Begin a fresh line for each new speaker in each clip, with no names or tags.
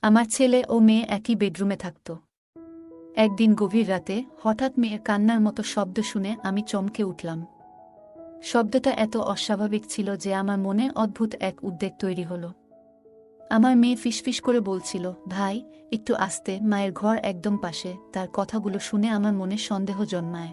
আমার ছেলে ও মেয়ে একই বেডরুমে থাকত। একদিন গভীর রাতে হঠাৎ মেয়ের কান্নার মতো শব্দ শুনে আমি চমকে উঠলাম। শব্দটা এত অস্বাভাবিক ছিল যে আমার মনে অদ্ভুত এক উদ্বেগ তৈরি হলো। আমার মেয়ে ফিসফিস করে বলছিল, ভাই একটু আস্তে, মায়ের ঘর একদম পাশে। তার কথাগুলো শুনে আমার মনে সন্দেহ জন্মায়।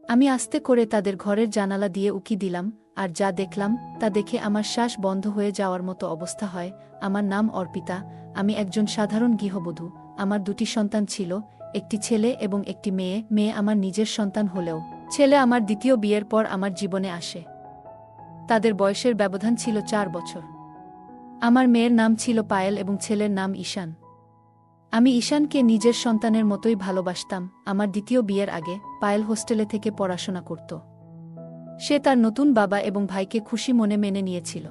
আমি আস্তে করে তাদের ঘরের জানালা দিয়ে উকি দিলাম, আর যা দেখলাম তা দেখে আমার শ্বাস বন্ধ হয়ে যাওয়ার মতো অবস্থা হয়। আমার নাম অর্পিতা, আমি একজন সাধারণ গৃহবধূ। আমার দুটি সন্তান ছিল, একটি ছেলে এবং একটি মেয়ে। মেয়ে আমার নিজের সন্তান হলেও ছেলে আমার দ্বিতীয় বিয়ের পর আমার জীবনে আসে। তাদের বয়সের ব্যবধান ছিল 4 বছর। আমার মেয়ের নাম ছিল পায়েল এবং ছেলের নাম ঈশান। আমি ঈশানকে নিজের সন্তানের মতোই ভালোবাসতাম। আমার দ্বিতীয় বিয়ের আগে পায়েল হোস্টেলে থেকে পড়াশোনা করত। সে তার নতুন বাবা এবং ভাইকে খুশি মনে মেনে নিয়েছিল।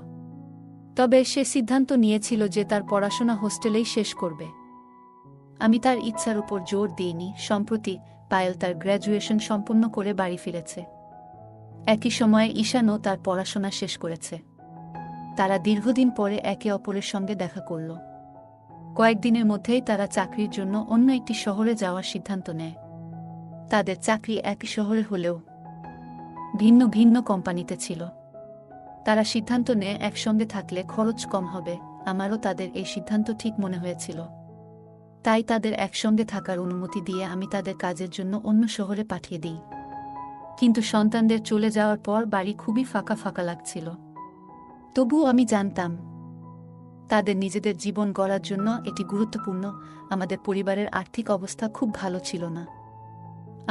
তবে সে সিদ্ধান্ত নিয়েছিল যে তার পড়াশোনা হোস্টেলেই শেষ করবে। আমি তার ইচ্ছার উপর জোর দিইনি। সম্প্রতি পায়েল তার গ্র্যাজুয়েশন সম্পন্ন করে বাড়ি ফিরেছে। একই সময়ে ঈশানও তার পড়াশোনা শেষ করেছে। তারা দীর্ঘদিন পরে একে অপরের সঙ্গে দেখা করল। কয়েকদিনের মধ্যেই তারা চাকরির জন্য অন্য একটি শহরে যাওয়ার সিদ্ধান্ত নেয়। তাদের চাকরি একই শহরে হলেও ভিন্ন ভিন্ন কোম্পানিতে ছিল। তারা সিদ্ধান্ত নেয় একসঙ্গে থাকলে খরচ কম হবে। আমারও তাদের এই সিদ্ধান্ত ঠিক মনে হয়েছিল। তাই তাদের একসঙ্গে থাকার অনুমতি দিয়ে আমি তাদের কাজের জন্য অন্য শহরে পাঠিয়ে দিই। কিন্তু সন্তানদের চলে যাওয়ার পর বাড়ি খুবই ফাঁকা ফাঁকা লাগছিল। তবুও আমি জানতাম তাদের নিজেদের জীবন গড়ার জন্য এটি গুরুত্বপূর্ণ। আমাদের পরিবারের আর্থিক অবস্থা খুব ভালো ছিল না।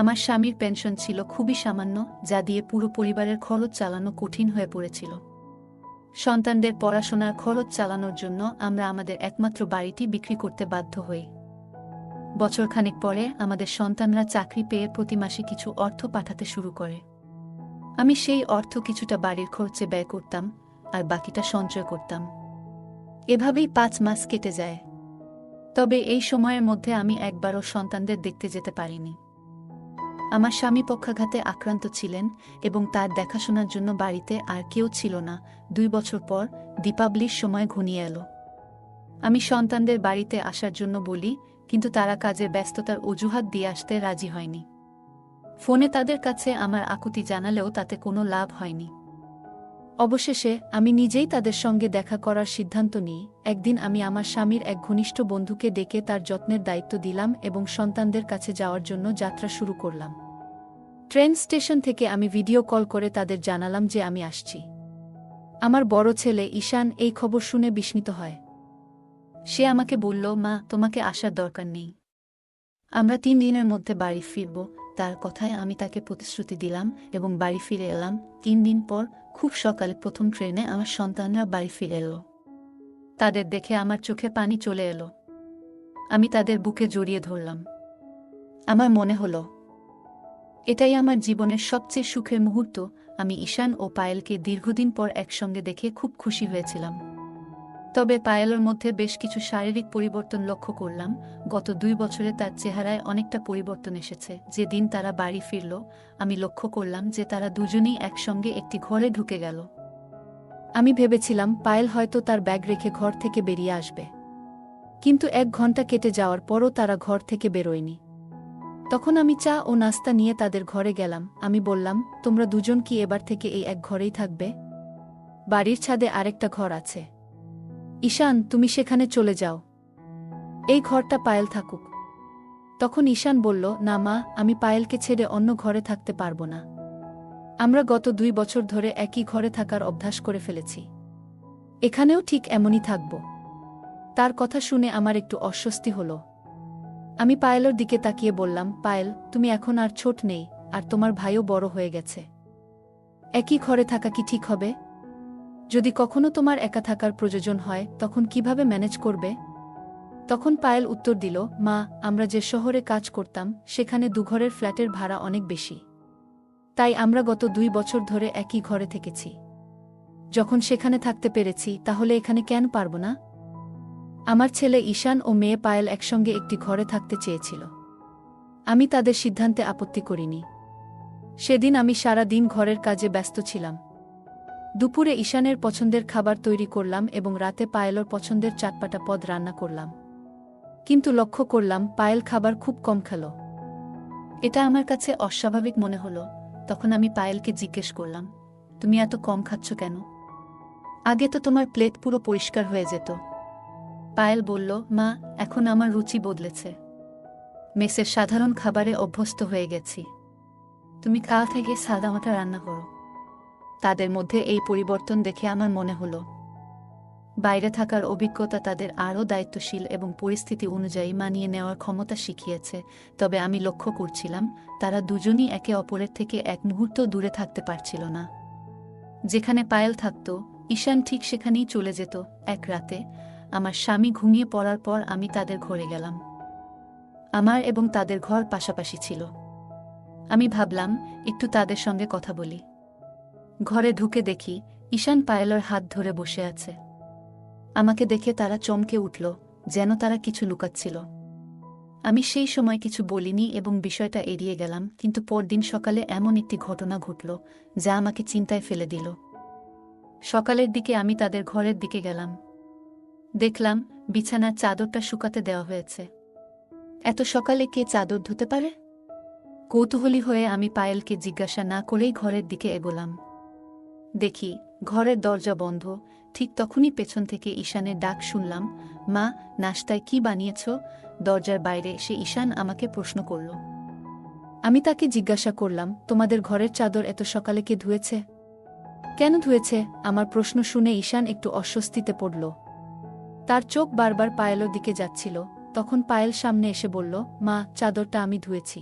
আমার স্বামীর পেনশন ছিল খুবই সামান্য, যা দিয়ে পুরো পরিবারের খরচ চালানো কঠিন হয়ে পড়েছিল। সন্তানদের পড়াশোনার খরচ চালানোর জন্য আমরা আমাদের একমাত্র বাড়িটি বিক্রি করতে বাধ্য হই। বছরখানেক পরে আমাদের সন্তানরা চাকরি পেয়ে প্রতি মাসে কিছু অর্থ পাঠাতে শুরু করে। আমি সেই অর্থ কিছুটা বাড়ির খরচে ব্যয় করতাম, আর বাকিটা সঞ্চয় করতাম। এভাবেই 5 মাস কেটে যায়। তবে এই সময়ের মধ্যে আমি একবারও সন্তানদের দেখতে যেতে পারিনি। আমার স্বামী পক্ষাঘাতে আক্রান্ত ছিলেন এবং তার দেখাশোনার জন্য বাড়িতে আর কেউ ছিল না। 2 বছর পর দীপাবলির সময় ঘনিয়ে এলো। আমি সন্তানদের বাড়িতে আসার জন্য বলি, কিন্তু তারা কাজের ব্যস্ততার অজুহাত দিয়ে আসতে রাজি হয়নি। ফোনে তাদের কাছে আমার আকুতি জানালেও তাতে কোনো লাভ হয়নি। অবশেষে আমি নিজেই তাদের সঙ্গে দেখা করার সিদ্ধান্ত নিই। একদিন আমি আমার স্বামীর এক ঘনিষ্ঠ বন্ধুকে ডেকে তার যত্নের দায়িত্ব দিলাম এবং সন্তানদের কাছে যাওয়ার জন্য যাত্রা শুরু করলাম। ট্রেন স্টেশন থেকে আমি ভিডিও কল করে তাদের জানালাম যে আমি আসছি। আমার বড় ছেলে ঈশান এই খবর শুনে বিস্মিত হয়। সে আমাকে বলল, মা, তোমাকে আসার দরকার নেই, আমরা 3 দিনের মধ্যে বাড়ি ফিরব। তার কথায় আমি তাকে প্রতিশ্রুতি দিলাম এবং বাড়ি ফিরে এলাম। 3 দিন পর খুব সকালে প্রথম ট্রেনে আমার সন্তানরা বাড়ি ফিরে এলো। তাদের দেখে আমার চোখে পানি চলে এলো। আমি তাদের বুকে জড়িয়ে ধরলাম। আমার মনে হলো এটাই আমার জীবনের সবচেয়ে সুখের মুহূর্ত। আমি ঈশান ও পায়েলকে দীর্ঘদিন পর একসঙ্গে দেখে খুব খুশি হয়েছিলাম। তবে পায়েলের মধ্যে বেশ কিছু শারীরিক পরিবর্তন লক্ষ্য করলাম। গত 2 বছরে তার চেহারায় অনেকটা পরিবর্তন এসেছে। যেদিন তারা বাড়ি ফিরল, আমি লক্ষ্য করলাম যে তারা দুজনেই একসঙ্গে একটি ঘরে ঢুকে গেল। আমি ভেবেছিলাম পায়েল হয়তো তার ব্যাগ রেখে ঘর থেকে বেরিয়ে আসবে, কিন্তু 1 ঘন্টা কেটে যাওয়ার পরও তারা ঘর থেকে বেরোয়নি। তখন আমি চা ও নাস্তা নিয়ে তাদের ঘরে গেলাম। আমি বললাম, তোমরা দুজন কি এবার থেকে এই এক ঘরেই থাকবে? বাড়ির ছাদে আরেকটা ঘর আছে, ঈশান, তুমি সেখানে চলে যাও, এই ঘরটা পায়েল থাকুক। তখন ঈশান বলল, না মা, আমি পায়েলকে ছেড়ে অন্য ঘরে থাকতে পারবো না। আমরা গত 2 বছর ধরে একই ঘরে থাকার অভ্যাস করে ফেলেছি, এখানেও ঠিক এমনই থাকব। তার কথা শুনে আমার একটু অস্বস্তি হলো। আমি পায়েলের দিকে তাকিয়ে বললাম, পায়েল, তুমি এখন আর ছোট নেই, আর তোমার ভাইও বড় হয়ে গেছে। একই ঘরে থাকা কি ঠিক হবে? যদি কখনো তোমার একা থাকার প্রয়োজন হয়, তখন কিভাবে ম্যানেজ করবে? তখন পায়েল উত্তর দিল, মা, আমরা যে শহরে কাজ করতাম সেখানে 2 ঘরের ফ্ল্যাটের ভাড়া অনেক বেশি। তাই আমরা গত 2 বছর ধরে একই ঘরে থেকেছি। যখন সেখানে থাকতে পেরেছি, তাহলে এখানে কেন পারব না? আমার ছেলে ঈশান ও মেয়ে পায়েল একসঙ্গে একটি ঘরে থাকতে চেয়েছিল। আমি তাদের সিদ্ধান্তে আপত্তি করিনি। সেদিন আমি সারা দিন ঘরের কাজে ব্যস্ত ছিলাম। দুপুরে ঈশানের পছন্দের খাবার তৈরি করলাম এবং রাতে পায়েলর পছন্দের চাটপাটা পদ রান্না করলাম। কিন্তু লক্ষ্য করলাম পায়েল খাবার খুব কম খেল। এটা আমার কাছে অস্বাভাবিক মনে হলো। তখন আমি পায়েলকে জিজ্ঞেস করলাম, তুমি এত কম খাচ্ছ কেন? আগে তো তোমার প্লেট পুরো পরিষ্কার হয়ে যেত। পায়েল বলল, মা, এখন আমার রুচি বদলেছে। মেসের সাধারণ খাবারে অভ্যস্ত হয়ে গেছি। তুমি কাল থেকে সাদামাটা রান্না করো। তাদের মধ্যে এই পরিবর্তন দেখে আমার মনে হলো বাইরে থাকার অভিজ্ঞতা তাদের আরও দায়িত্বশীল এবং পরিস্থিতি অনুযায়ী মানিয়ে নেওয়ার ক্ষমতা শিখিয়েছে। তবে আমি লক্ষ্য করছিলাম তারা দুজনই একে অপরের থেকে এক মুহূর্ত দূরে থাকতে পারছিল না। যেখানে পায়েল থাকত, ঈশান ঠিক সেখানেই চলে যেত। এক রাতে আমার স্বামী ঘুমিয়ে পড়ার পর আমি তাদের ঘরে গেলাম। আমার এবং তাদের ঘর পাশাপাশি ছিল। আমি ভাবলাম একটু তাদের সঙ্গে কথা বলি। ঘরে ঢুকে দেখি ঈশান পায়েলের হাত ধরে বসে আছে। আমাকে দেখে তারা চমকে উঠল, যেন তারা কিছু লুকাচ্ছিল। আমি সেই সময় কিছু বলিনি এবং বিষয়টা এড়িয়ে গেলাম। কিন্তু পরদিন সকালে এমন একটি ঘটনা ঘটল যা আমাকে চিন্তায় ফেলে দিল। সকালের দিকে আমি তাদের ঘরের দিকে গেলাম। দেখলাম বিছানার চাদরটা শুকাতে দেওয়া হয়েছে। এত সকালে কে চাদর ধুতে পারে? কৌতূহলী হয়ে আমি পায়েলকে জিজ্ঞাসা না করেই ঘরের দিকে এগোলাম। দেখি ঘরের দরজা বন্ধ। ঠিক তখনই পেছন থেকে ঈশানের ডাক শুনলাম, মা, নাশতায় কি বানিয়েছ? দরজার বাইরে এসে ঈশান আমাকে প্রশ্ন করল। আমি তাকে জিজ্ঞাসা করলাম, তোমাদের ঘরের চাদর এত সকালে কে ধুয়েছে? কেন ধুয়েছে? আমার প্রশ্ন শুনে ঈশান একটু অস্বস্তিতে পড়ল। তার চোখ বারবার পায়েলের দিকে যাচ্ছিল। তখন পায়েল সামনে এসে বলল, মা, চাদরটা আমি ধুয়েছি।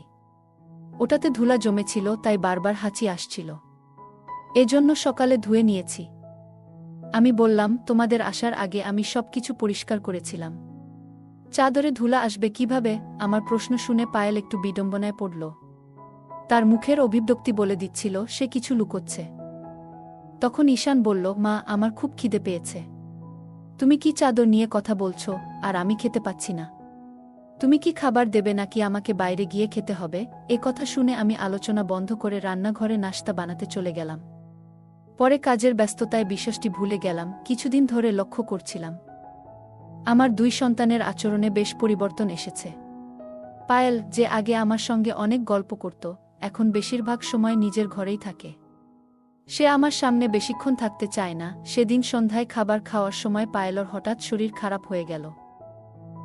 ওটাতে ধুলা জমেছিল, তাই বারবার হাঁচি আসছিল। এজন্য সকালে ধুয়ে নিয়েছি। আমি বললাম, তোমাদের আসার আগে আমি সবকিছু পরিষ্কার করেছিলাম। চাদরে ধুলা আসবে কিভাবে? আমার প্রশ্ন শুনে পায়েল একটু বিড়ম্বনায় পড়ল। তার মুখের অভিব্যক্তি বলে দিচ্ছিল সে কিছু লুকোচ্ছে। তখন ঈশান বলল, মা, আমার খুব খিদে পেয়েছে। তুমি কি চাদর নিয়ে কথা বলছো? আর আমি খেতে পাচ্ছি না। তুমি কি খাবার দেবে নাকি আমাকে বাইরে গিয়ে খেতে হবে? এ কথা শুনে আমি আলোচনা বন্ধ করে রান্নাঘরে নাশতা বানাতে চলে গেলাম। পরে কাজের ব্যস্ততায় বিষয়টি ভুলে গেলাম। কিছুদিন ধরে লক্ষ্য করছিলাম আমার দুই সন্তানের আচরণে বেশ পরিবর্তন এসেছে। পায়েল, যে আগে আমার সঙ্গে অনেক গল্প করত, এখন বেশিরভাগ সময় নিজের ঘরেই থাকে। সে আমার সামনে বেশিক্ষণ থাকতে চায় না। সেদিন সন্ধ্যায় খাবার খাওয়ার সময় পায়েলর হঠাৎ শরীর খারাপ হয়ে গেল।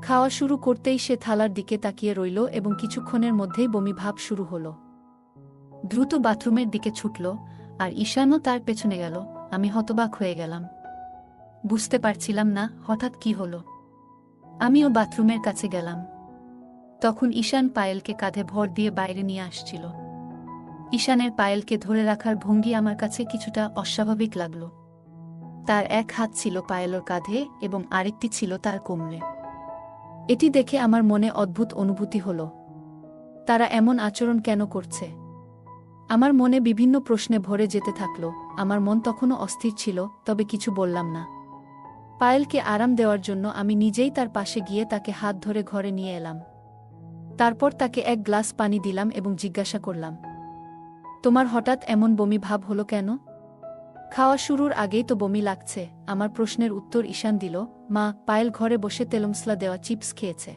খাওয়া শুরু করতেই সে থালার দিকে তাকিয়ে রইল এবং কিছুক্ষণের মধ্যেই বমি ভাব শুরু হল। দ্রুত বাথরুমের দিকে ছুটল আর ঈশানও তার পেছনে গেল। আমি হতবাক হয়ে গেলাম। বুঝতে পারছিলাম না হঠাৎ কি হলো। আমিও বাথরুমের কাছে গেলাম। তখন ঈশান পায়েলকে কাঁধে ভর দিয়ে বাইরে নিয়ে আসছিল। ঈশানের পায়েলকে ধরে রাখার ভঙ্গি আমার কাছে কিছুটা অস্বাভাবিক লাগল। তার এক হাত ছিল পায়েলের কাঁধে এবং আরেকটি ছিল তার কোমরে। এটি দেখে আমার মনে অদ্ভুত অনুভূতি হল। তারা এমন আচরণ কেন করছে? আমার মনে বিভিন্ন প্রশ্নে ভরে যেতে থাকল। আমার মন তখনও অস্থির ছিল, তবে কিছু বললাম না। পায়েলকে আরাম দেওয়ার জন্য আমি নিজেই তার পাশে গিয়ে তাকে হাত ধরে ঘরে নিয়ে এলাম। তারপর তাকে এক গ্লাস পানি দিলাম এবং জিজ্ঞাসা করলাম, তোমার হঠাৎ এমন বমি ভাব হলো কেন? খাওয়া শুরুর আগেই তো বমি লাগছে। আমার প্রশ্নের উত্তর ঈশান দিল, মা, পায়েল ঘরে বসে তেলমসলা দেওয়া চিপস খেয়েছে,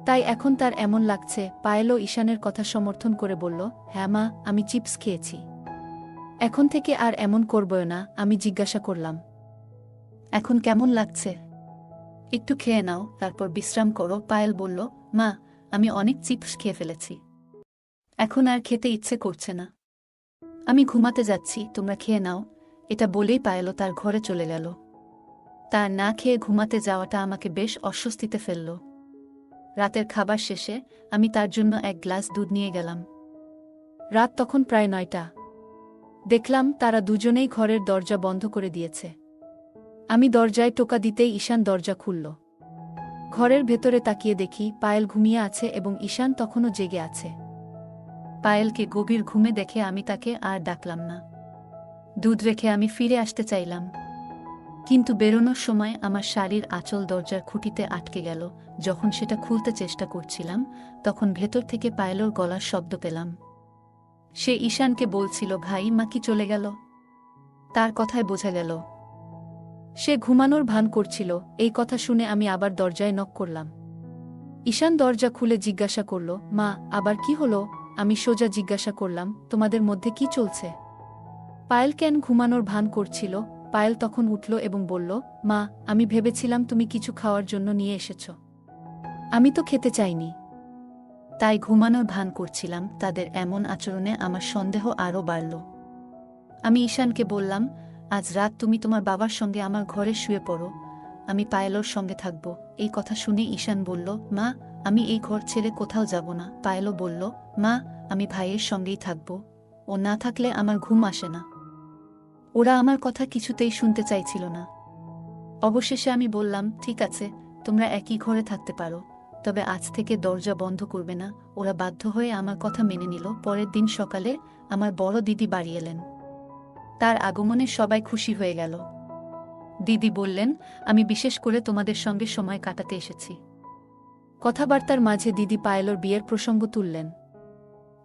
তাই এখন তার এমন লাগছে। পায়েলও ঈশানের কথা সমর্থন করে বলল, হ্যাঁ মা, আমি চিপস খেয়েছি। এখন থেকে আর এমন করবো না। আমি জিজ্ঞাসা করলাম, এখন কেমন লাগছে? একটু খেয়ে নাও, তারপর বিশ্রাম করো। পায়েল বলল, মা, আমি অনেক চিপস খেয়ে ফেলেছি, এখন আর খেতে ইচ্ছে করছে না। আমি ঘুমাতে যাচ্ছি, তোমরা খেয়ে নাও। এটা বলেই পায়েলও তার ঘরে চলে গেল। তার না খেয়ে ঘুমাতে যাওয়াটা আমাকে বেশ অস্বস্তিতে ফেলল। রাতের খাবার শেষে আমি তার জন্য এক গ্লাস দুধ নিয়ে গেলাম। রাত তখন প্রায় 9টা। দেখলাম তারা দুজনেই ঘরের দরজা বন্ধ করে দিয়েছে। আমি দরজায় টোকা দিতেই ঈশান দরজা খুলল। ঘরের ভেতরে তাকিয়ে দেখি পায়েল ঘুমিয়ে আছে এবং ঈশান তখনও জেগে আছে। পায়েলকে গভীর ঘুমে দেখে আমি তাকে আর ডাকলাম না। দুধ রেখে আমি ফিরে আসতে চাইলাম, কিন্তু বেরোনোর সময় আমার শাড়ির আঁচল দরজার খুঁটিতে আটকে গেল। যখন সেটা খুলতে চেষ্টা করছিলাম, তখন ভেতর থেকে পায়েলের গলার শব্দ পেলাম। সে ঈশানকে বলছিল, ভাই, মা কি চলে গেল? তার কথায় বোঝা গেল সে ঘুমানোর ভান করছিল। এই কথা শুনে আমি আবার দরজায় নক করলাম। ঈশান দরজা খুলে জিজ্ঞাসা করল, মা, আবার কি হলো? আমি সোজা জিজ্ঞাসা করলাম, তোমাদের মধ্যে কি চলছে? পায়েল কেন ঘুমানোর ভান করছিল? পায়েল তখন উঠল এবং বলল, মা, আমি ভেবেছিলাম তুমি কিছু খাওয়ার জন্য নিয়ে এসেছ। আমি তো খেতে চাইনি, তাই ঘুমানোর ভান করছিলাম। তাদের এমন আচরণে আমার সন্দেহ আরও বাড়ল। আমি ঈশানকে বললাম, আজ রাত তুমি তোমার বাবার সঙ্গে আমার ঘরে শুয়ে পড়ো, আমি পায়েলর সঙ্গে থাকব। এই কথা শুনে ঈশান বলল, মা, আমি এই ঘর ছেড়ে কোথাও যাব না। পায়েলও বলল, মা, আমি ভাইয়ের সঙ্গেই থাকব, ও না থাকলে আমার ঘুম আসে না। ওরা আমার কথা কিছুতেই শুনতে চাইছিল না। অবশেষে আমি বললাম, ঠিক আছে, তোমরা একই ঘরে থাকতে পারো, তবে আজ থেকে দরজা বন্ধ করবে না। ওরা বাধ্য হয়ে আমার কথা মেনে নিল। পরের দিন সকালে আমার বড় দিদি বাড়ি এলেন। তার আগমনে সবাই খুশি হয়ে গেল। দিদি বললেন, আমি বিশেষ করে তোমাদের সঙ্গে সময় কাটাতে এসেছি। কথাবার্তার মাঝে দিদি পায়েলর বিয়ের প্রসঙ্গ তুললেন।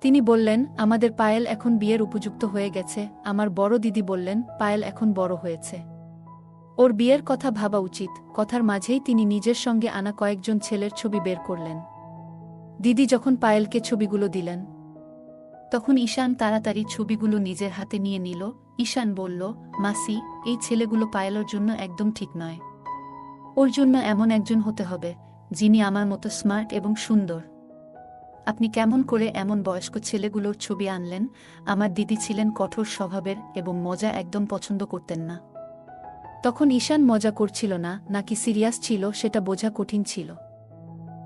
তিনি বললেন, আমাদের পায়েল এখন বিয়ের উপযুক্ত হয়ে গেছে। আমার বড় দিদি বললেন, পায়েল এখন বড় হয়েছে, ওর বিয়ের কথা ভাবা উচিত। কথার মাঝেই তিনি নিজের সঙ্গে আনা কয়েকজন ছেলের ছবি বের করলেন। দিদি যখন পায়েলকে ছবিগুলো দিলেন, তখন ঈশান তাড়াতাড়ি ছবিগুলো নিজের হাতে নিয়ে নিল। ঈশান বলল, মাসি, এই ছেলেগুলো পায়েলের জন্য একদম ঠিক নয়। ওর জন্য এমন একজন হতে হবে যিনি আমার মতো স্মার্ট এবং সুন্দর। আপনি কেমন করে এমন বয়স্ক ছেলেগুলোর ছবি আনলেন? আমার দিদি ছিলেন কঠোর স্বভাবের এবং মজা একদম পছন্দ করতেন না। তখন ঈশান মজা করছিল না নাকি সিরিয়াস ছিল সেটা বোঝা কঠিন ছিল।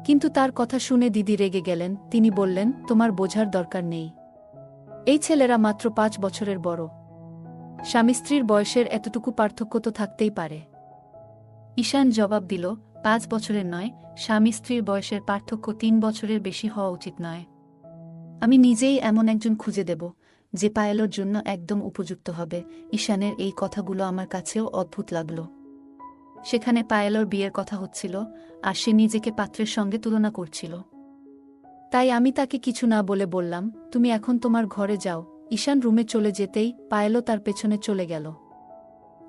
কিন্তু তার কথা শুনে দিদি রেগে গেলেন। তিনি বললেন, তোমার বোঝার দরকার নেই, এই ছেলেরা মাত্র 5 বছরের বড়। স্বামী স্ত্রীর বয়সের এতটুকু পার্থক্য তো থাকতেই পারে। ঈশান জবাব দিল, 5 বছরের নয়, স্বামী স্ত্রীর বয়সের পার্থক্য 3 বছরের বেশি হওয়া উচিত নয়। আমি নিজেই এমন একজন খুঁজে দেব যে পায়েলের জন্য একদম উপযুক্ত হবে। ঈশানের এই কথাগুলো আমার কাছেও অদ্ভুত লাগল। সেখানে পায়েলের বিয়ের কথা হচ্ছিল, আর সে নিজেকে পাত্রের সঙ্গে তুলনা করছিল। তাই আমি তাকে কিছু না বলে বললাম, তুমি এখন তোমার ঘরে যাও। ঈশান রুমে চলে যেতেই পায়েলও তার পেছনে চলে গেল।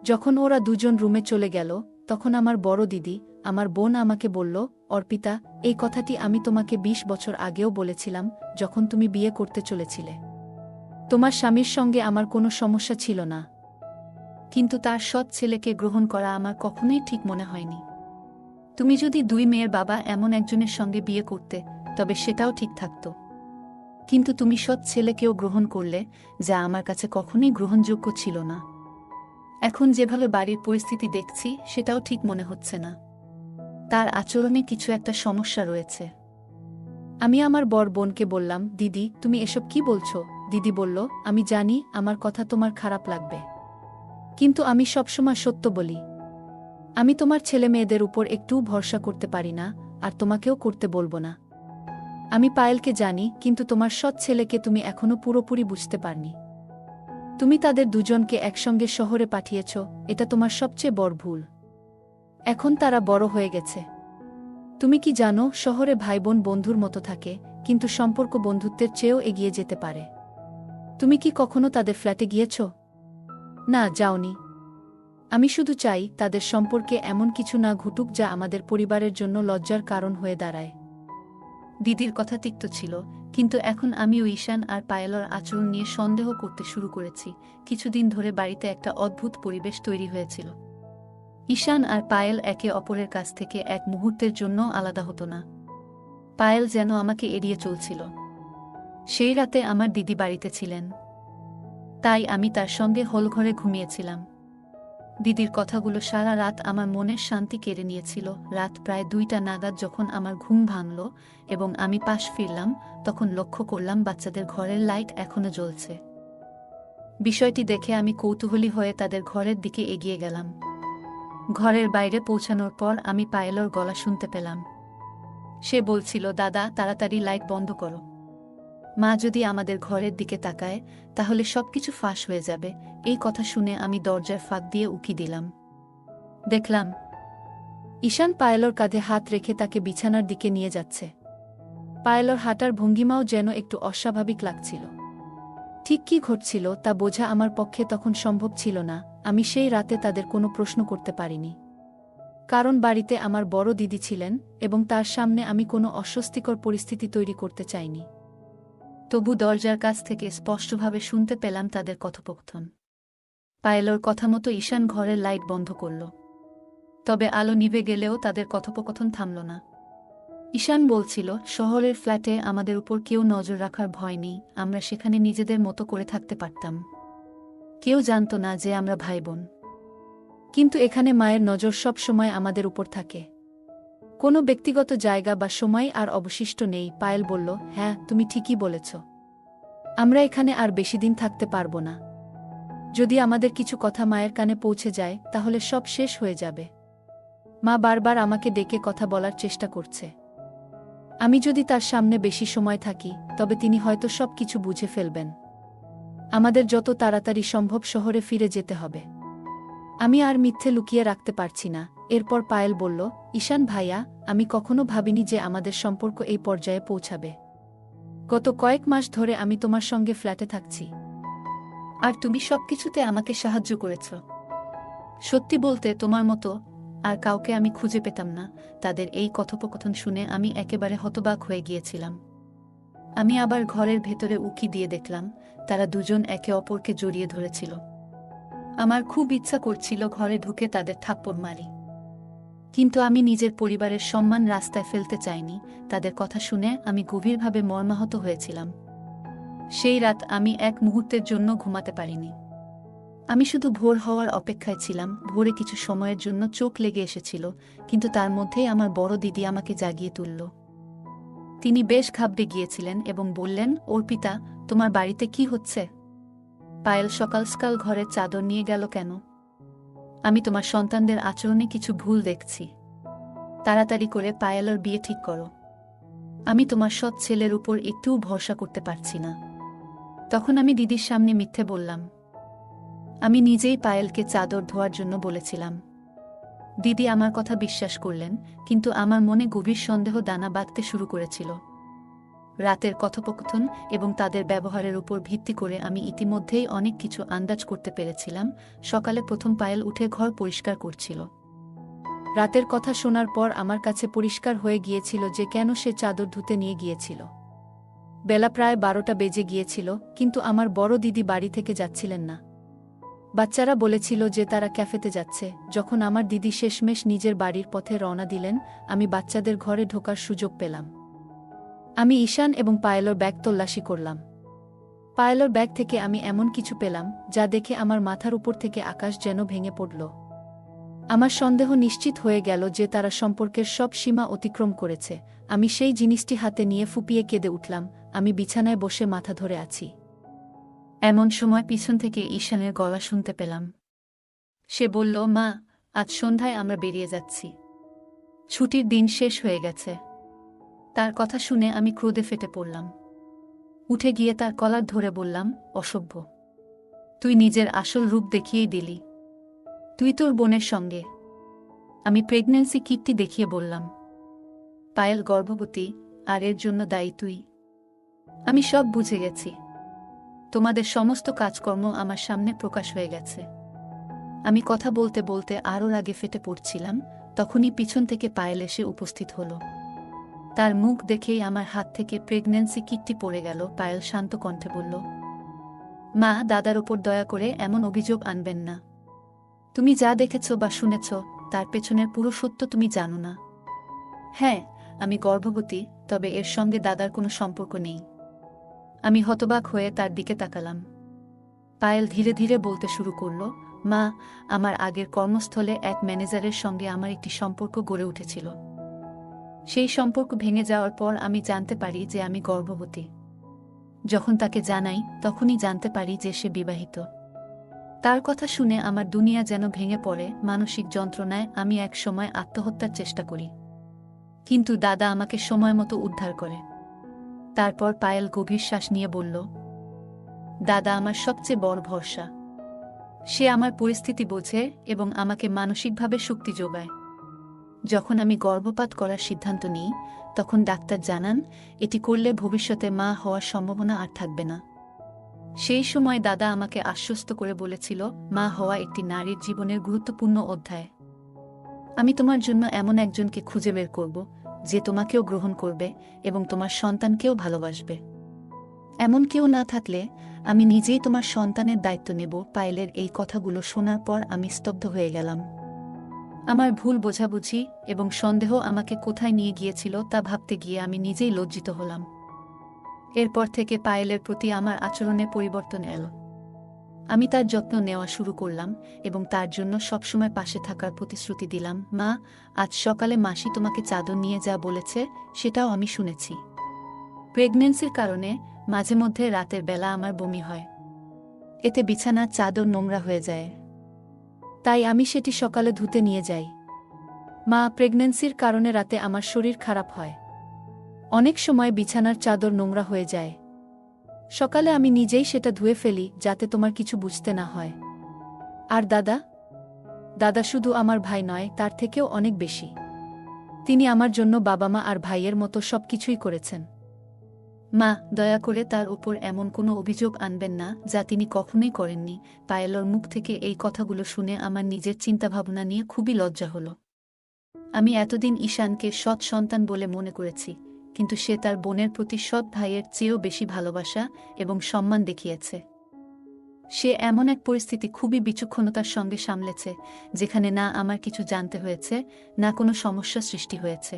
যখন ওরা দুজন রুমে চলে গেল, তখন আমার বড় দিদি, আমার বোন আমাকে বলল, অর্পিতা, এই কথাটি আমি তোমাকে 20 বছর আগেও বলেছিলাম, যখন তুমি বিয়ে করতে চলেছিলে। তোমার স্বামীর সঙ্গে আমার কোনো সমস্যা ছিল না, কিন্তু তার সৎ ছেলেকে গ্রহণ করা আমার কখনোই ঠিক মনে হয়নি। তুমি যদি 2 মেয়ের বাবা এমন একজনের সঙ্গে বিয়ে করতে, তবে সেটাও ঠিক থাকত। কিন্তু তুমি সৎ ছেলেকেও গ্রহণ করলে, যা আমার কাছে কখনোই গ্রহণযোগ্য ছিল না। এখন যেভাবে বাড়ির পরিস্থিতি দেখছি, সেটাও ঠিক মনে হচ্ছে না। তার আচরণে কিছু একটা সমস্যা রয়েছে। আমি আমার বড় বোনকে বললাম, দিদি, তুমি এসব কি বলছো? দিদি বলল, আমি জানি আমার কথা তোমার খারাপ লাগবে, কিন্তু আমি সবসময় সত্য বলি। আমি তোমার ছেলে মেয়েদের উপর একটুও ভরসা করতে পারি না, আর তোমাকেও করতে বলবো না। আমি পায়েলকে জানি, কিন্তু তোমার সৎ ছেলেকে তুমি এখনো পুরোপুরি বুঝতে পারনি। তুমি তাদের দুজনকে একসঙ্গে শহরে পাঠিয়েছ, এটা তোমার সবচেয়ে বড় ভুল। এখন তারা বড় হয়ে গেছে। তুমি কি জানো, শহরে ভাইবোন বন্ধুর মতো থাকে, কিন্তু সম্পর্ক বন্ধুত্বের চেয়েও এগিয়ে যেতে পারে। তুমি কি কখনো তাদের ফ্ল্যাটে গিয়েছ? না, যাওনি। আমি শুধু চাই তাদের সম্পর্কে এমন কিছু না ঘটুক যা আমাদের পরিবারের জন্য লজ্জার কারণ হয়ে দাঁড়ায়। দিদির কথা তিক্ত ছিল, কিন্তু এখন আমিও ঈশান আর পায়েলের আচরণ নিয়ে সন্দেহ করতে শুরু করেছি। কিছুদিন ধরে বাড়িতে একটা অদ্ভুত পরিবেশ তৈরি হয়েছিল। ঈশান আর পায়েল একে অপরের কাছ থেকে এক মুহূর্তের জন্য আলাদা হতো না। পায়েল যেন আমাকে এড়িয়ে চলছিল। সেই রাতে আমার দিদি বাড়িতে ছিলেন, তাই আমি তার সঙ্গে হলঘরে ঘুমিয়েছিলাম। দিদির কথাগুলো সারা রাত আমার মনের শান্তি কেড়ে নিয়েছিল। রাত প্রায় 2টা নাগাদ যখন আমার ঘুম ভাঙল এবং আমি পাশ ফিরলাম, তখন লক্ষ্য করলাম বাচ্চাদের ঘরের লাইট এখনো জ্বলছে। বিষয়টি দেখে আমি কৌতূহলী হয়ে তাদের ঘরের দিকে এগিয়ে গেলাম। ঘরের বাইরে পৌঁছানোর পর আমি পায়েলের গলা শুনতে পেলাম। সে বলছিল, দাদা, তাড়াতাড়ি লাইট বন্ধ করো। মা যদি আমাদের ঘরের দিকে তাকায়, তাহলে সবকিছু ফাঁস হয়ে যাবে। এই কথা শুনে আমি দরজার ফাঁক দিয়ে উকি দিলাম। দেখলাম ঈশান পায়েলের কাঁধে হাত রেখে তাকে বিছানার দিকে নিয়ে যাচ্ছে। পায়েলের হাঁটার ভঙ্গিমাও যেন একটু অস্বাভাবিক লাগছিল। ঠিক কী ঘটছিল তা বোঝা আমার পক্ষে তখন সম্ভব ছিল না। আমি সেই রাতে তাদের কোনো প্রশ্ন করতে পারিনি, কারণ বাড়িতে আমার বড় দিদি ছিলেন এবং তার সামনে আমি কোনো অস্বস্তিকর পরিস্থিতি তৈরি করতে চাইনি। তবু দরজার কাছ থেকে স্পষ্টভাবে শুনতে পেলাম তাদের কথোপকথন। পায়েলের কথা মতো ঈশান ঘরের লাইট বন্ধ করল, তবে আলো নিভে গেলেও তাদের কথোপকথন থামল না। ঈশান বলছিল, শহরের ফ্ল্যাটে আমাদের উপর কেউ নজর রাখার ভয় নেই, আমরা সেখানে নিজেদের মতো করে থাকতে পারতাম, কেউ জানত না যে আমরা ভাই বোন। কিন্তু এখানে মায়ের নজর সব সময় আমাদের উপর থাকে, কোনো ব্যক্তিগত জায়গা বা সময় আর অবশিষ্ট নেই। পায়েল বলল, হ্যাঁ তুমি ঠিকই বলেছ, আমরা এখানে আর বেশি দিন থাকতে পারব না। যদি আমাদের কিছু কথা মায়ের কানে পৌঁছে যায় তাহলে সব শেষ হয়ে যাবে। মা বারবার আমাকে ডেকে কথা বলার চেষ্টা করছে। আমি যদি তার সামনে বেশি সময় থাকি তবে তিনি হয়তো সব কিছু বুঝে ফেলবেন। আমাদের যত তাড়াতাড়ি সম্ভব শহরে ফিরে যেতে হবে। আমি আর মিথ্যে লুকিয়ে রাখতে পারছি না। এরপর পায়েল বলল, ঈশান ভাইয়া, আমি কখনো ভাবিনি যে আমাদের সম্পর্ক এই পর্যায়ে পৌঁছাবে। গত কয়েক মাস ধরে আমি তোমার সঙ্গে ফ্ল্যাটে থাকছি, আর তুমি সবকিছুতে আমাকে সাহায্য করেছ। সত্যি বলতে তোমার মতো আর কাউকে আমি খুঁজে পেতাম না। তাদের এই কথোপকথন শুনে আমি একেবারে হতবাক হয়ে গিয়েছিলাম। আমি আবার ঘরের ভেতরে উঁকি দিয়ে দেখলাম তারা দুজন একে অপরকে জড়িয়ে ধরেছিল। আমার খুব ইচ্ছা করছিল ঘরে ঢুকে তাদের থাপ্পড় মারি, কিন্তু আমি নিজের পরিবারের সম্মান রাস্তায় ফেলতে চাইনি। তাদের কথা শুনে আমি গভীরভাবে মর্মাহত হয়েছিলাম। সেই রাত আমি এক মুহূর্তের জন্য ঘুমাতে পারিনি। আমি শুধু ভোর হওয়ার অপেক্ষায় ছিলাম। ভোরে কিছু সময়ের জন্য চোখ লেগে এসেছিল, কিন্তু তার মধ্যেই আমার বড় দিদি আমাকে জাগিয়ে তুলল। তিনি বেশ ঘাবড়ে গিয়েছিলেন এবং বললেন, অর্পিতা, তোমার বাড়িতে কি হচ্ছে? পায়েল সকাল সকাল ঘরের চাদর নিয়ে গেল কেন? আমি তোমার সন্তানদের আচরণে কিছু ভুল দেখছি। তাড়াতাড়ি করে পায়েলের বিয়ে ঠিক করো। আমি তোমার সৎ ছেলের উপর একটুও ভরসা করতে পারছি না। তখন আমি দিদির সামনে মিথ্যে বললাম। আমি নিজেই পায়েলকে চাদর ধোয়ার জন্য বলেছিলাম। দিদি আমার কথা বিশ্বাস করলেন, কিন্তু আমার মনে গভীর সন্দেহ দানা বাঁধতে শুরু করেছিল। রাতের কথোপকথন এবং তাদের ব্যবহারের উপর ভিত্তি করে আমি ইতিমধ্যেই অনেক কিছু আন্দাজ করতে পেরেছিলাম। সকালে প্রথম পায়েল উঠে ঘর পরিষ্কার করছিল। রাতের কথা শোনার পর আমার কাছে পরিষ্কার হয়ে গিয়েছিল যে কেন সে চাদর ধুতে নিয়ে গিয়েছিল। বেলা প্রায় 12টা বেজে গিয়েছিল, কিন্তু আমার বড় দিদি বাড়ি থেকে যাচ্ছিলেন না। বাচ্চারা বলেছিল যে তারা ক্যাফেতে যাচ্ছে। যখন আমার দিদি শেষমেশ নিজের বাড়ির পথে রওনা দিলেন, আমি বাচ্চাদের ঘরে ঢোকার সুযোগ পেলাম। আমি ঈশান এবং পায়েলের ব্যাগ তল্লাশি করলাম। পায়েলের ব্যাগ থেকে আমি এমন কিছু পেলাম যা দেখে আমার মাথার উপর থেকে আকাশ যেন ভেঙে পড়ল। আমার সন্দেহ নিশ্চিত হয়ে গেল যে তারা সম্পর্কের সব সীমা অতিক্রম করেছে। আমি সেই জিনিসটি হাতে নিয়ে ফুপিয়ে কেঁদে উঠলাম। আমি বিছানায় বসে মাথা ধরে আছি। এমন সময় পিছন থেকে ঈশানের গলা শুনতে পেলাম। সে বলল, মা, আজ সন্ধ্যায় আমরা বেরিয়ে যাচ্ছি। ছুটির দিন শেষ হয়ে গেছে। তার কথা শুনে আমি ক্রোধে ফেটে পড়লাম। উঠে গিয়ে তার কলার ধরে বললাম, অসভ্য, তুই নিজের আসল রূপ দেখিয়েই দিলি। তুই তোর বোনের সঙ্গে। আমি প্রেগন্যান্সি কিটটি দেখিয়ে বললাম, পায়েল গর্ভবতী, আর এর জন্য দায়ী তুই। আমি সব বুঝে গেছি। তোমাদের সমস্ত কাজকর্ম আমার সামনে প্রকাশ হয়ে গেছে। আমি কথা বলতে বলতে আরও রাগে ফেটে পড়ছিলাম, তখনই পিছন থেকে পায়েল এসে উপস্থিত হল। তার মুখ দেখেই আমার হাত থেকে প্রেগন্যান্সি কিটটি পড়ে গেল। পায়েল শান্ত কণ্ঠে বলল, মা, দাদার ওপর দয়া করে এমন অভিযোগ আনবেন না। তুমি যা দেখেছ বা শুনেছ তার পেছনের পুরো সত্য তুমি জানো না। হ্যাঁ, আমি গর্ভবতী, তবে এর সঙ্গে দাদার কোনো সম্পর্ক নেই। আমি হতবাক হয়ে তার দিকে তাকালাম। পায়েল ধীরে ধীরে বলতে শুরু করল, মা, আমার আগের কর্মস্থলে এক ম্যানেজারের সঙ্গে আমার একটি সম্পর্ক গড়ে উঠেছিল। সেই সম্পর্ক ভেঙে যাওয়ার পর আমি জানতে পারি যে আমি গর্ভবতী। যখন তাকে জানাই তখনই জানতে পারি যে সে বিবাহিত। তার কথা শুনে আমার দুনিয়া যেন ভেঙে পড়ে। মানসিক যন্ত্রণায় আমি এক সময় আত্মহত্যার চেষ্টা করি, কিন্তু দাদা আমাকে সময় মতো উদ্ধার করে। তারপর পায়েল গভীর শ্বাস নিয়ে বলল, দাদা আমার সবচেয়ে বড় ভরসা। সে আমার পরিস্থিতি বোঝে এবং আমাকে মানসিকভাবে শক্তি যোগায়। যখন আমি গর্ভপাত করার সিদ্ধান্ত নিই তখন ডাক্তার জানান এটি করলে ভবিষ্যতে মা হওয়ার সম্ভাবনা আর থাকবে না। সেই সময় দাদা আমাকে আশ্বস্ত করে বলেছিল, মা হওয়া একটি নারীর জীবনের গুরুত্বপূর্ণ অধ্যায়। আমি তোমার জন্য এমন একজনকে খুঁজে বের করব, যে তোমাকেও গ্রহণ করবে এবং তোমার সন্তানকেও ভালোবাসবে। এমন কেউ না থাকলে আমি নিজেই তোমার সন্তানের দায়িত্ব নেব। পায়েলের এই কথাগুলো শোনার পর আমি স্তব্ধ হয়ে গেলাম। আমার ভুল বোঝাবুঝি এবং সন্দেহ আমাকে কোথায় নিয়ে গিয়েছিল তা ভাবতে গিয়ে আমি নিজেই লজ্জিত হলাম। এরপর থেকে পায়েলের প্রতি আমার আচরণে পরিবর্তন এলো। আমি তার যত্ন নেওয়া শুরু করলাম এবং তার জন্য সবসময় পাশে থাকার প্রতিশ্রুতি দিলাম। মা, আজ সকালে মাসি তোমাকে চাদর নিয়ে যা বলেছে সেটাও আমি শুনেছি। প্রেগন্যান্সির কারণে মাঝে মধ্যে রাতের বেলা আমার বমি হয়। এতে বিছানার চাদর নোংরা হয়ে যায়, তাই আমি সেটি সকালে ধুতে নিয়ে যাই। মা, প্রেগন্যান্সির কারণে রাতে আমার শরীর খারাপ হয়। অনেক সময় বিছানার চাদর নোংরা হয়ে যায়। সকালে আমি নিজেই সেটা ধুয়ে ফেলি যাতে তোমার কিছু বুঝতে না হয়। আর দাদা? দাদা শুধু আমার ভাই নয়, তার থেকেও অনেক বেশি। তিনি আমার জন্য বাবা মা আর ভাইয়ের মতো সবকিছুই করেছেন। মা, দয়া করে তার উপর এমন কোনো অভিযোগ আনবেন না যা তিনি কখনোই করেননি। পায়েলর মুখ থেকে এই কথাগুলো শুনে আমার নিজের চিন্তাভাবনা নিয়ে খুবই লজ্জা হলো। আমি এতদিন ঈশানকে সৎ সন্তান বলে মনে করেছি, কিন্তু সে তার বোনের প্রতি সৎ ভাইয়ের চেয়েও বেশি ভালোবাসা এবং সম্মান দেখিয়েছে। সে এমন এক পরিস্থিতি খুবই বিচক্ষণতার সঙ্গে সামলেছে, যেখানে না আমার কিছু জানতে হয়েছে, না কোনো সমস্যা সৃষ্টি হয়েছে।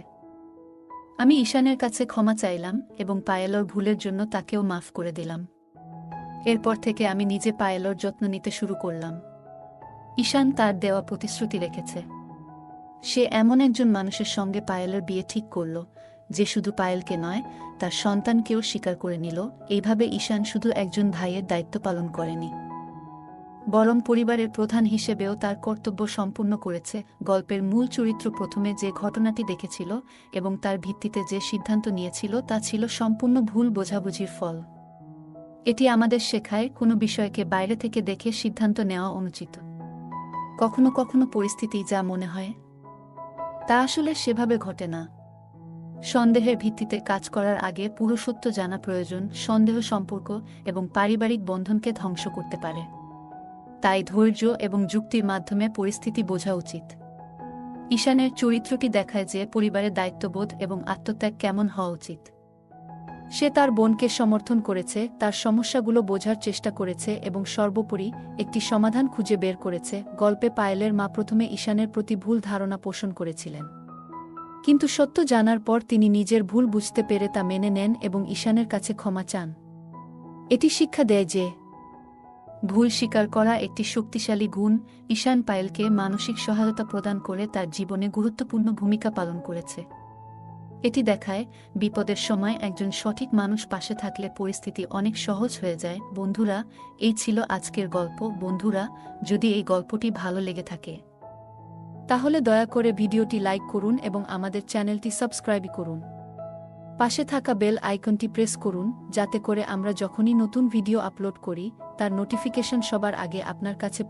আমি ঈশানের কাছে ক্ষমা চাইলাম এবং পায়েলর ভুলের জন্য তাকেও মাফ করে দিলাম। এরপর থেকে আমি নিজে পায়েলর যত্ন নিতে শুরু করলাম। ঈশান তার দেওয়া প্রতিশ্রুতি রেখেছে। সে এমন একজন মানুষের সঙ্গে পায়েলের বিয়ে ঠিক করল, যে শুধু পায়েলকে নয়, তার সন্তানকেও স্বীকার করে নিল। এইভাবে ঈশান শুধু একজন ভাইয়ের দায়িত্ব পালন করেনি, বরং পরিবারের প্রধান হিসেবেও তার কর্তব্য সম্পূর্ণ করেছে। গল্পের মূল চরিত্র প্রথমে যে ঘটনাটি দেখেছিল এবং তার ভিত্তিতে যে সিদ্ধান্ত নিয়েছিল তা ছিল সম্পূর্ণ ভুল বোঝাবুঝির ফল। এটি আমাদের শেখায়, কোনো বিষয়কে বাইরে থেকে দেখে সিদ্ধান্ত নেওয়া অনুচিত। কখনো কখনো পরিস্থিতি যা মনে হয় তা আসলে সেভাবে ঘটে না। সন্দেহের ভিত্তিতে কাজ করার আগে পুরো সত্য জানা প্রয়োজন। সন্দেহ সম্পর্ক এবং পারিবারিক বন্ধনকে ধ্বংস করতে পারে। তাই ধৈর্য এবং যুক্তির মাধ্যমে পরিস্থিতি বোঝা উচিত। ঈশানের চরিত্রটি দেখায় যে পরিবারের দায়িত্ববোধ এবং আত্মত্যাগ কেমন হওয়া উচিত। সে তার বোনকে সমর্থন করেছে, তার সমস্যাগুলো বোঝার চেষ্টা করেছে এবং সর্বোপরি একটি সমাধান খুঁজে বের করেছে। গল্পে পায়েলের মা প্রথমে ঈশানের প্রতি ভুল ধারণা পোষণ করেছিলেন, কিন্তু সত্য জানার পর তিনি নিজের ভুল বুঝতে পেরে তা মেনে নেন এবং ঈশানের কাছে ক্ষমা চান। এটি শিক্ষা দেয় যে ভুল স্বীকার করা একটি শক্তিশালী গুণ। ঈশান পায়েলকে মানসিক সহায়তা প্রদান করে তার জীবনে গুরুত্বপূর্ণ ভূমিকা পালন করেছে। এটি দেখায়, বিপদের সময় একজন সঠিক মানুষ পাশে থাকলে পরিস্থিতি অনেক সহজ হয়ে যায়। বন্ধুরা, এই ছিল আজকের গল্প। বন্ধুরা, যদি এই গল্পটি ভালো লেগে থাকে তাহলে দয়া করে ভিডিওটি লাইক করুন এবং আমাদের চ্যানেলটি সাবস্ক্রাইব করুন। পাশে থাকা বেল আইকনটি প্রেস করুন, যাতে করে আমরা যখনই নতুন ভিডিও আপলোড করি তার নোটিফিকেশন সবার আগে আপনার কাছে